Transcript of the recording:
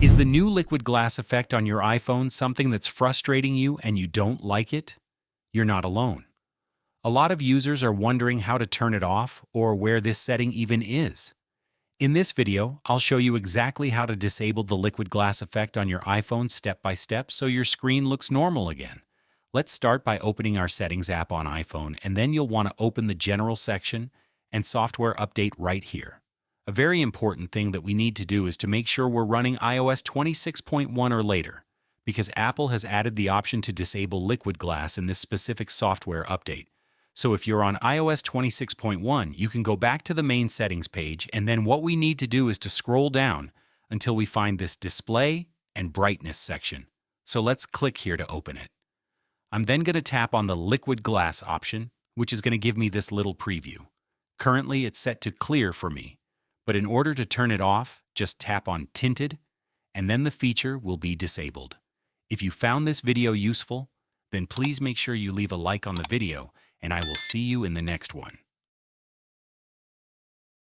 Is the new liquid glass effect on your iPhone something that's frustrating you and you don't like it? You're not alone. A lot of users are wondering how to turn it off or where this setting even is. In this video, I'll show you exactly how to disable the liquid glass effect on your iPhone step by step so your screen looks normal again. Let's start by opening our Settings app on iPhone, and then you'll want to open the General section and Software Update right here. A very important thing that we need to do is to make sure we're running iOS 26.1 or later, because Apple has added the option to disable liquid glass in this specific software update. So if you're on iOS 26.1, you can go back to the main settings page, and then what we need to do is to scroll down until we find this Display and Brightness section. So let's click here to open it. I'm then going to tap on the liquid glass option, which is going to give me this little preview. Currently, it's set to clear for me, but in order to turn it off, just tap on Tinted, and then the feature will be disabled. If you found this video useful, then please make sure you leave a like on the video, and I will see you in the next one.